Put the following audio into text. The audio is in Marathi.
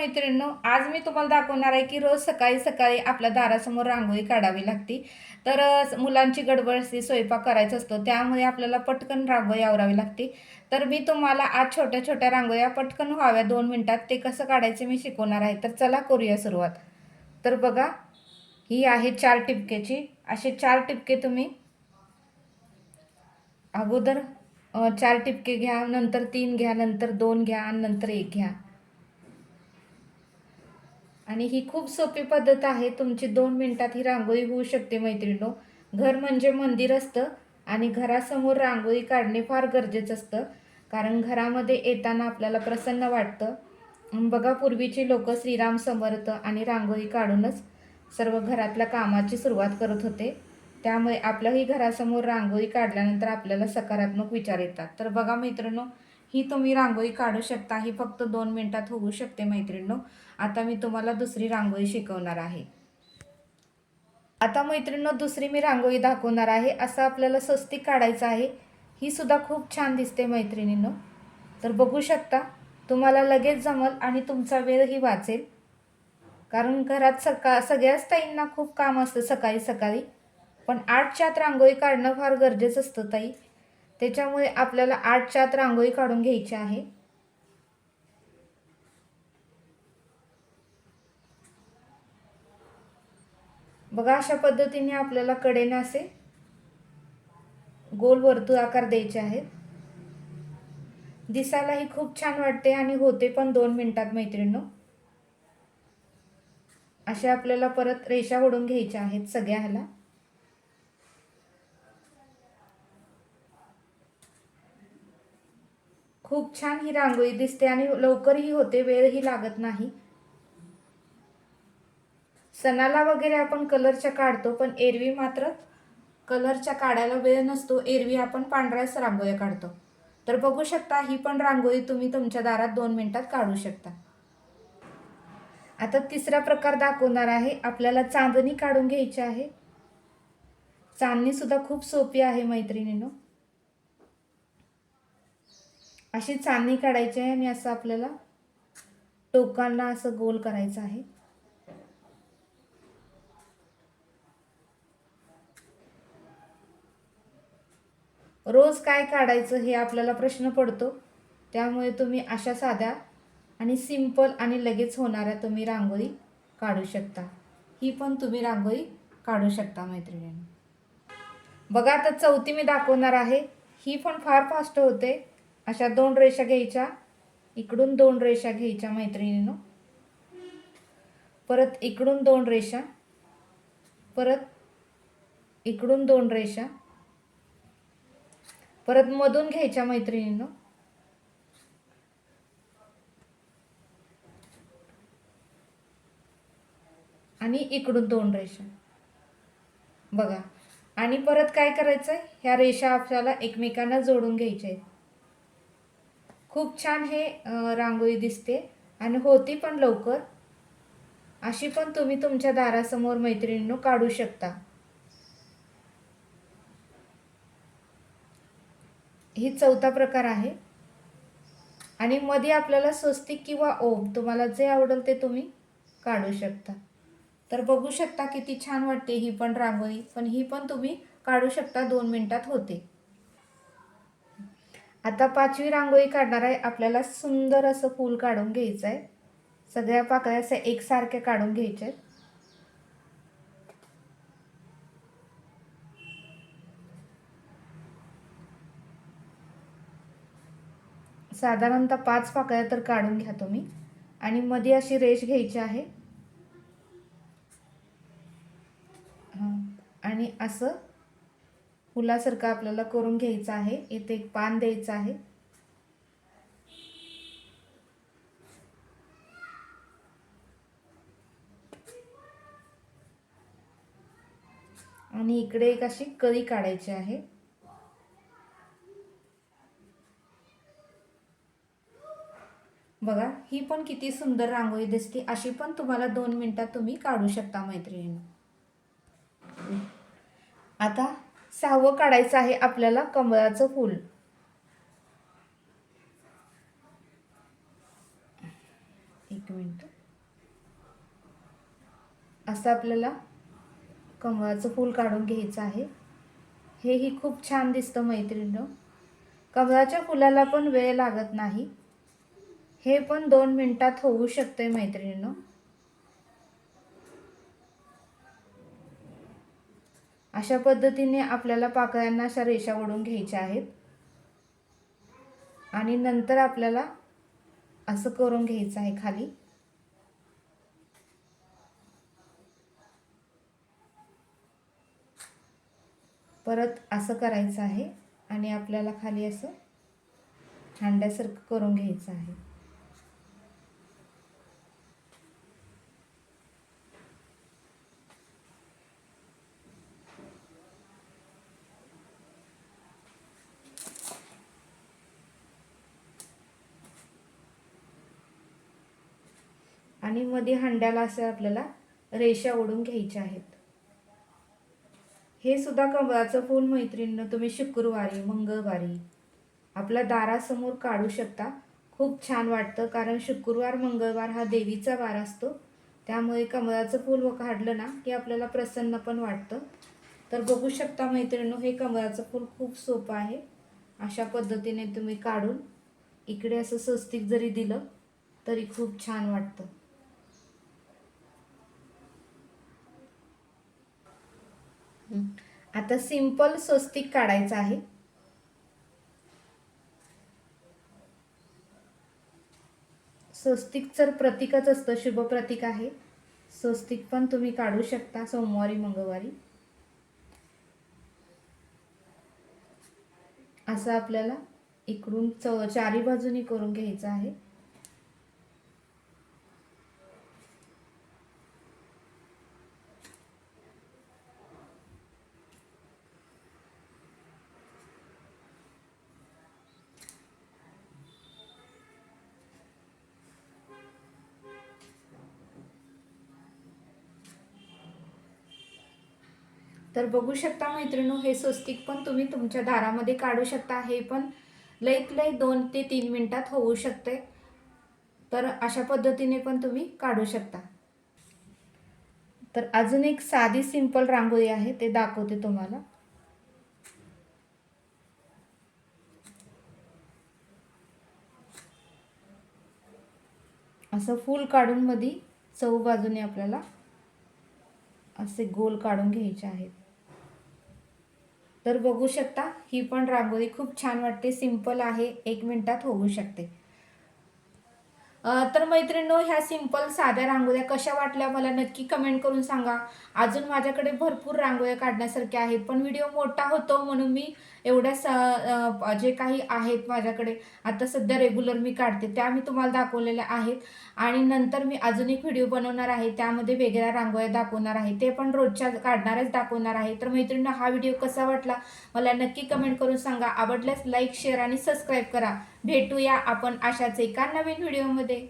मैत्रिणींनो, आज मी तुम्हाला दाखवणार आहे की रोज सकाळी सकाळी आपल्या दारासमोर रांगोळी काढावी लागते. तर मुलांची गडबड असते, स्वयंपाक करायचा असतो, त्यामुळे आपल्याला पटकन रांगोळी आवरावी लागते. तर मी तुम्हाला आज छोट्या छोट्या रांगोळ्या पटकन व्हाव्या 2 मिनिटात ते कसं काढायचे मी शिकवणार आहे. तर चला करूया सुरुवात. तर बघा, ही आहे 4 टिपक्याची. असे 4 टिपके तुम्ही अगोदर 4 टिपके घ्या, नंतर 3 घ्या, नंतर 2 घ्या आणि नंतर 1 घ्या. आणि ही खूप सोपी पद्धत आहे. तुमची 2 मिनिटात ही रांगोळी होऊ शकते मैत्रिणींनो. घर म्हणजे मंदिर असतं आणि घरासमोर रांगोळी काढणे फार गरजेचं असतं. कारण घरामध्ये येताना आपल्याला प्रसन्न वाटतं. बघा, पूर्वीची लोक श्रीराम समर्थ आणि रांगोळी काढूनच सर्व घरातल्या कामाची सुरुवात करत होते. त्यामुळे आपल्याही घरासमोर रांगोळी काढल्यानंतर आपल्याला सकारात्मक विचार येतात. तर बघा मैत्रिणींनो, ही तुम्ही रांगोळी काढू शकता. ही फक्त 2 मिनिटात होऊ शकते मैत्रिणींनो. आता मी तुम्हाला दुसरी रांगोळी शिकवणार आहे. आता मैत्रिणींनो, दुसरी मी रांगोळी दाखवणार आहे. असं आपल्याला स्वस्तिक काढायचं आहे. ही सुद्धा खूप छान दिसते मैत्रिणींनो. तर बघू शकता, तुम्हाला लगेच जमल आणि तुमचा वेळही वाचेल. कारण घरात सगळ्याच ताईंना खूप काम असतं सकाळी सकाळी. पण 8च्या आत रांगोळी काढणं फार गरजेचं असतं ताई. त्याच्यामुळे आपल्याला 8च्या आत रांगोळी काढून घ्यायची आहे. बघा, अशा पद्धतीने आपल्याला कडेने असे गोल वर्तुळ आकार द्यायचे आहेत. दिसायलाही खूप छान वाटते आणि होते पण 2 मिनिटात मैत्रिणींनो. अशा आपल्याला परत रेषा ओढून घ्यायच्या आहेत सगळ्या ह्याला. खूप छान ही रांगोळी दिसते आणि लवकरही होते, वेळही लागत नाही. सणाला वगैरे आपण कलरच्या काढतो, पण एरवी मात्र कलरच्या काढायला वेळ नसतो. एरवी आपण पांढऱ्याच रांगोळ्या काढतो. तर बघू शकता, ही पण रांगोळी तुम्ही तुमच्या दारात 2 मिनिटात काढू शकता. आता तिसरा प्रकार दाखवणार आहे. आपल्याला चांदणी काढून घ्यायची आहे. चांदणी सुद्धा खूप सोपी आहे मैत्रिणींनो. अशी चांदणी काढायची आहे आणि असं आपल्याला टोकांना असं गोल करायचं आहे. रोज काय काढायचं हे आपल्याला प्रश्न पडतो. त्यामुळे तुम्ही अशा साध्या आणि सिंपल आणि लगेच होणाऱ्या तुम्ही रांगोळी काढू शकता. ही पण तुम्ही रांगोळी काढू शकता मैत्रिणींनो. बघा, आता चौथी मी दाखवणार आहे. ही पण फार फास्ट होते. अशा 2 रेषा घ्यायच्या, इकडून 2 रेषा घ्यायच्या मैत्रिणींनो, परत इकडून 2 रेषा, परत इकडून 2 रेषा, परत मधून घ्यायच्या मैत्रिणींनो, आणि इकडून 2 रेषा. बघा, आणि परत काय करायचं आहे, ह्या रेषा आपल्याला एकमेकांना जोडून घ्यायच्या आहेत. खूप छान हे रांगोळी दिसते आणि होती पण लवकर. अशी पण तुम्ही तुमच्या दारासमोर मैत्रिणींनो काढू शकता. ही चौथा प्रकार आहे. आणि मध्ये आपल्याला स्वस्तिक किंवा ओम, तुम्हाला जे आवडेल ते तुम्ही काढू शकता. तर बघू शकता किती छान वाटते ही पण रांगोळी. पण ही पण तुम्ही काढू शकता, 2 मिनिटात होते. आता 5वी रांगोळी काढणार आहे. आपल्याला सुंदर असं फूल काढून घ्यायचं आहे. सगळ्या पाकळ्या अशा एकसारख्या काढून घ्यायच्या आहेत. साधारणतः 5 पाकळ्या तर काढून घ्या तुम्ही. आणि मध्ये अशी रेष घ्यायची आहे. आणि असं फुलासारखं आपल्याला करून घ्यायचं आहे. इथे एक पान द्यायचं आहे. आणि इकडे एक अशी कळी काढायची आहे. बघा, ही पण किती सुंदर रांगोळी दिसते. अशी पण तुम्हाला 2 मिनिटात तुम्ही काढू शकता मैत्रिणींनो. आता 6वं काढायचं आहे आपल्याला, कमळाचं फूल. मिनिट. असं आपल्याला कमळाचं फूल काढून घ्यायचं आहे. हेही खूप छान दिसतं मैत्रिणींनो. कमळाच्या फुलाला पण वेळ लागत नाही. हे पण 2 मिनिटात होऊ शकते मैत्रिणींनो. अशा पद्धतीने आपल्याला पाकळ्यांना अशा रेषा ओढून घ्यायच्या आहेत आणि नंतर आपल्याला असं करून घ्यायचं आहे खाली. परत असं करायचं आहे आणि आपल्याला खाली असं हांड्यासारखं करून घ्यायचं आहे. आणि मध्ये हांड्याला असं आपल्याला रेषा ओढून घ्यायच्या आहेत. हे सुद्धा कमळाचं फूल मैत्रिणींनो तुम्ही शुक्रवारी, मंगळवारी आपल्या दारासमोर काढू शकता. खूप छान वाटतं, कारण शुक्रवार मंगळवार हा देवीचा वार असतो. त्यामुळे कमळाचं फूल काढलं ना की आपल्याला प्रसन्न पण वाटतं. तर बघू शकता मैत्रिणींनो, हे कमळाचं फूल खूप सोपं आहे. अशा पद्धतीने तुम्ही काढून इकडे असं स्वस्तिक जरी दिलं तरी खूप छान वाटतं. आता सिंपल स्वस्तिक काढायचं आहे. स्वस्तिक तर प्रतीकच असतं, शुभ प्रतीक आहे. स्वस्तिक पण तुम्ही काढू शकता सोमवारी, मंगळवारी. असं आपल्याला इकडून चारी बाजूनी करून घ्यायचं आहे. तर बघू शकता मैत्रिणींनो, हे स्वस्तिक पण तुम्ही तुमच्या दारामध्ये काढू शकता. हे पण लईत लई 2 ते 3 मिनिटात होऊ शकते. तर अशा पद्धतीने पण तुम्ही काढू शकता. तर अजून एक साधी सिंपल रांगोळी आहे, ते दाखवते तुम्हाला. असं फूल काढून मध्ये चहूबाजूने आपल्याला असे गोल काढून घ्यायचे आहेत. तर बघू शकता, ही पण रांगोळी खूप छान वाटते, सिंपल आहे, 1 मिनिटात होऊ शकते. तर मैत्रिणींनो, ह्या सिंपल साध्या रांगोळ्या कशा वाटल्या मला नक्की कमेंट करून सांगा. अजून माझ्याकडे भरपूर रांगोळ्या काढण्यासारख्या आहेत, पण व्हिडिओ मोठा होतो म्हणून मी एवढ्या जे काही आहेत माझ्याकडे आता सध्या रेग्युलर मी काढते त्या मी तुम्हाला दाखवलेल्या आहेत. आणि नंतर मी अजून एक व्हिडिओ बनवणार आहे, त्यामध्ये वेगळ्या रांगोळ्या दाखवणार आहे, ते पण रोजच्या काढणारच दाखवणार आहे. तर मैत्रिणींनो, हा व्हिडिओ कसा वाटला मला नक्की कमेंट करून सांगा. आवडल्यास लाईक, शेअर आणि सबस्क्राईब करा. भेटूया आपण अशाच एका नवीन व्हिडिओमध्ये.